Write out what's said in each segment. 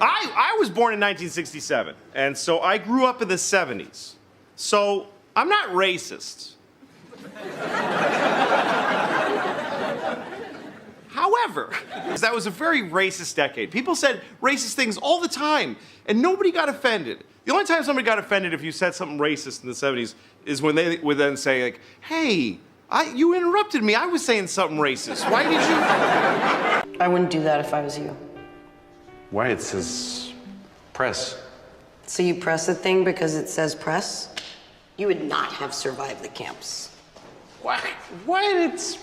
I was born in 1967, and so I grew up in the 70s. So I'm not racist. However, that was a very racist decade. People said racist things all the time, and nobody got offended. The only time somebody got offended if you said something racist in the 70s is when they would then say, like, hey, you interrupted me. I was saying something racist. Why did you? I wouldn't do that if I was you. Why? It says press. So you press the thing because it says press? You would not have survived the camps. Why? It's...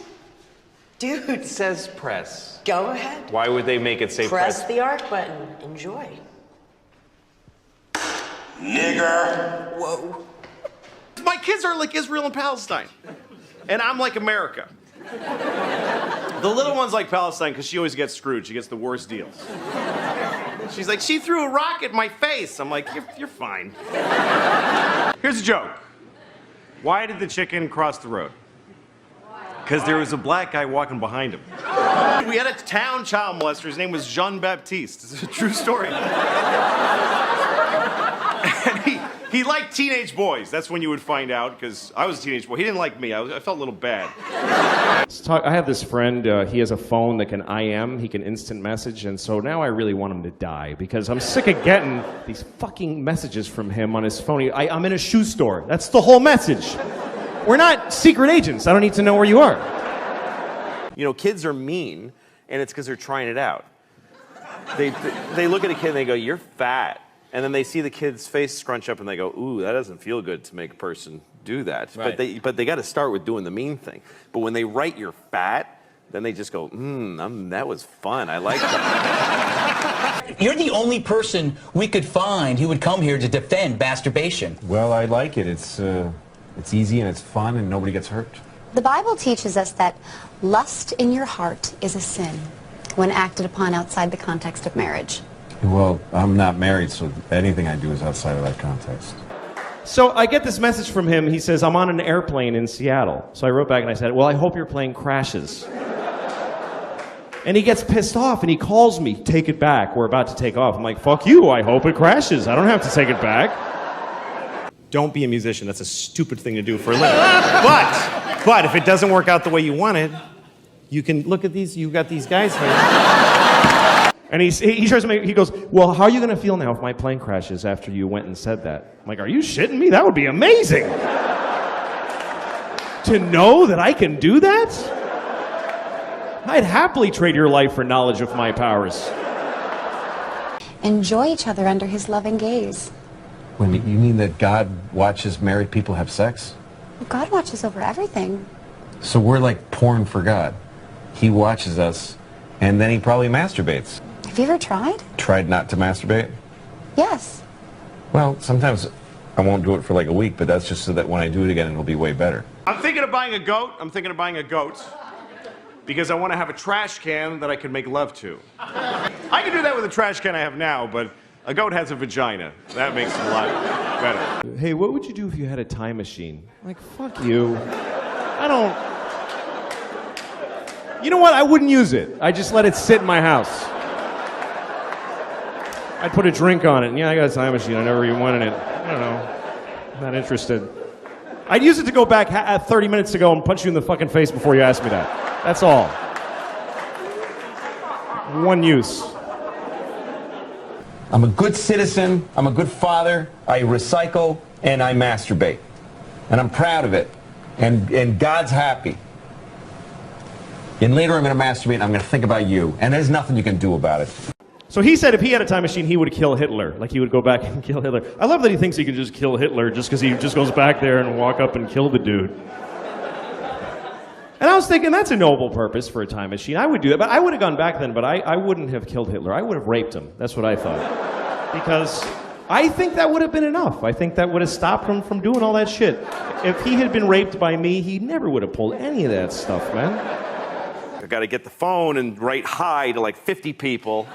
Dude. It says press. Go ahead. Why would they make it say press? Press the arc button. Enjoy. Nigger. Whoa. My kids are like Israel and Palestine. And I'm like America. The little one's like Palestine because she always gets screwed. She gets the worst deals. She's like, she threw a rock at my face. I'm like, you're fine. Here's a joke. Why did the chicken cross the road? Because there was a black guy walking behind him. We had a town child molester. His name was Jean-Baptiste. It's a true story. And he liked teenage boys. That's when you would find out, because I was a teenage boy. He didn't like me. I felt a little bad. I have this friend, he has a phone that can IM, he can instant message, and so now I really want him to die, because I'm sick of getting these fucking messages from him on his phone. I'm in a shoe store. That's the whole message. We're not secret agents. I don't need to know where you are. You know, kids are mean, and it's because they're trying it out. They look at a kid and they go, you're fat. And then they see the kid's face scrunch up and they go, ooh, that doesn't feel good to make a person do that. Right. But they got to start with doing the mean thing. But when they write you're fat, then they just go, that was fun. I like that. You're the only person we could find who would come here to defend masturbation. Well, I like it. It's easy and it's fun and nobody gets hurt. The Bible teaches us that lust in your heart is a sin when acted upon outside the context of marriage. Well, I'm not married, so anything I do is outside of that context. So I get this message from him. He says, I'm on an airplane in Seattle. So I wrote back and I said, well, I hope your plane crashes. And he gets pissed off and he calls me, take it back. We're about to take off. I'm like, fuck you. I hope it crashes. I don't have to take it back. Don't be a musician. That's a stupid thing to do for a living. But if it doesn't work out the way you wanted, you can look at these. You've got these guys here. And he tries to make. He goes, well, how are you going to feel now if my plane crashes after you went and said that? I'm like, are you shitting me? That would be amazing. To know that I can do that? I'd happily trade your life for knowledge of my powers. Enjoy each other under his loving gaze. When you mean that God watches married people have sex? God watches over everything. So we're like porn for God. He watches us, and then he probably masturbates. Have you ever tried? Tried not to masturbate? Yes. Well, sometimes I won't do it for like a week, but that's just so that when I do it again, it'll be way better. I'm thinking of buying a goat. Because I want to have a trash can that I can make love to. I can do that with a trash can I have now, but a goat has a vagina. That makes it a lot better. Hey, what would you do if you had a time machine? I'm like, fuck you. I don't... You know what? I wouldn't use it. I just let it sit in my house. I'd put a drink on it, and yeah, I got a time machine. I never even wanted it. I don't know. I'm not interested. I'd use it to go back 30 minutes ago and punch you in the fucking face before you asked me that. That's all. One use. I'm a good citizen, I'm a good father, I recycle, and I masturbate. And I'm proud of it. And God's happy. And later I'm going to masturbate and I'm going to think about you. And there's nothing you can do about it. So he said if he had a time machine, he would kill Hitler. Like he would go back and kill Hitler. I love that he thinks he can just kill Hitler just because he just goes back there and walk up and kill the dude. And I was thinking, that's a noble purpose for a time machine. I would do that, but I would have gone back then, but I wouldn't have killed Hitler. I would have raped him. That's what I thought. Because I think that would have been enough. I think that would have stopped him from doing all that shit. If he had been raped by me, he never would have pulled any of that stuff, man. I got to get the phone and write hi to like 50 people.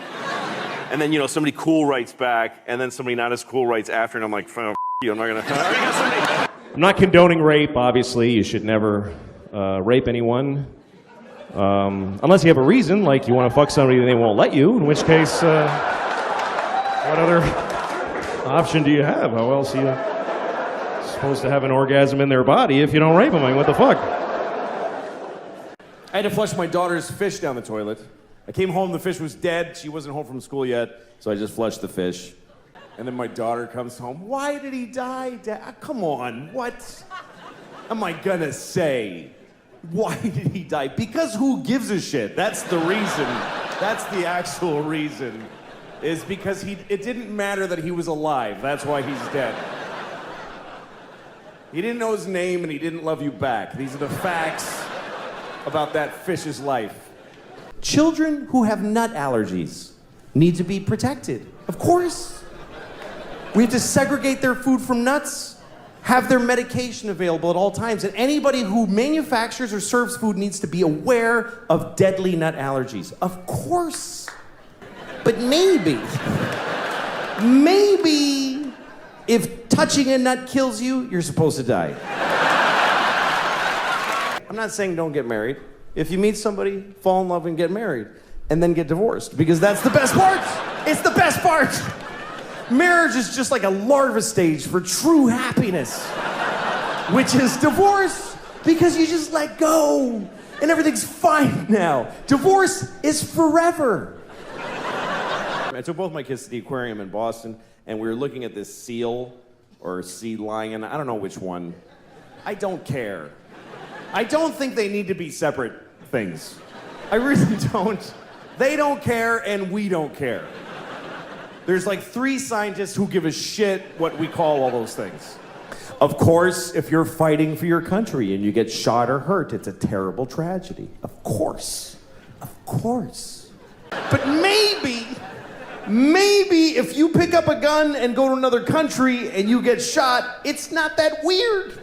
And then, you know, somebody cool writes back, and then somebody not as cool writes after, and I'm like, oh, you, I'm not going to... I'm not condoning rape, obviously. You should never rape anyone. Unless you have a reason, like you want to fuck somebody and they won't let you, in which case... What other option do you have? How else are you supposed to have an orgasm in their body if you don't rape them? I mean, what the fuck? I had to flush my daughter's fish down the toilet. I came home, the fish was dead. She wasn't home from school yet, so I just flushed the fish. And then my daughter comes home. Why did he die, Dad? Come on, what am I gonna say? Why did he die? Because who gives a shit? That's the reason. That's the actual reason. Is because it didn't matter that he was alive. That's why he's dead. He didn't know his name and he didn't love you back. These are the facts about that fish's life. Children who have nut allergies need to be protected. Of course. We have to segregate their food from nuts, have their medication available at all times, and anybody who manufactures or serves food needs to be aware of deadly nut allergies. Of course. But maybe if touching a nut kills you, you're supposed to die. I'm not saying don't get married. If you meet somebody, fall in love and get married, and then get divorced, because that's the best part. It's the best part. Marriage is just like a larva stage for true happiness, which is divorce, because you just let go, and everything's fine now. Divorce is forever. I took both my kids to the aquarium in Boston, and we were looking at this seal or sea lion. I don't know which one. I don't care. I don't think they need to be separate things. I really don't. They don't care, and we don't care. There's like 3 scientists who give a shit what we call all those things. Of course, if you're fighting for your country and you get shot or hurt, it's a terrible tragedy. Of course. Of course. But maybe if you pick up a gun and go to another country and you get shot, it's not that weird.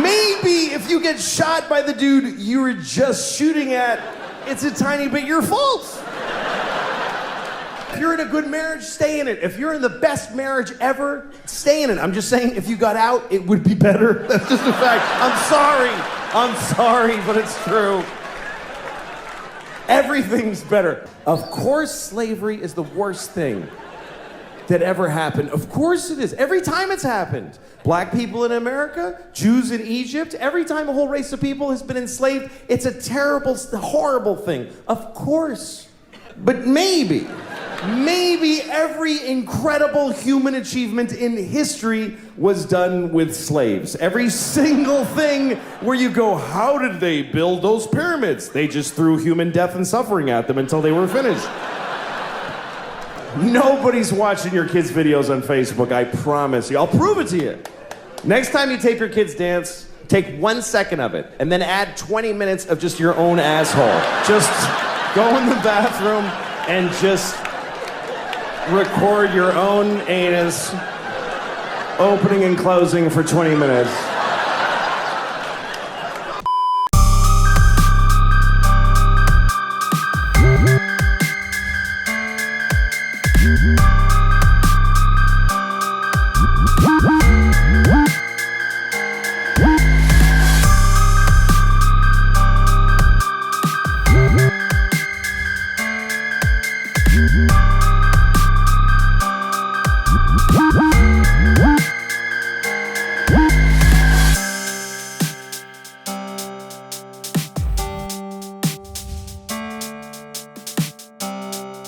Maybe if you get shot by the dude you were just shooting at, it's a tiny bit your fault. If you're in a good marriage, stay in it. If you're in the best marriage ever, stay in it. I'm just saying, if you got out, it would be better. That's just a fact. I'm sorry, but it's true. Everything's better. Of course, slavery is the worst thing that ever happened. Of course it is. Every time it's happened. Black people in America, Jews in Egypt, every time a whole race of people has been enslaved, it's a terrible, horrible thing. Of course. But maybe every incredible human achievement in history was done with slaves. Every single thing where you go, how did they build those pyramids? They just threw human death and suffering at them until they were finished. Nobody's watching your kids' videos on Facebook, I promise you. I'll prove it to you. Next time you tape your kids dance, take 1 second of it, and then add 20 minutes of just your own asshole. Just go in the bathroom and just record your own anus opening and closing for 20 minutes.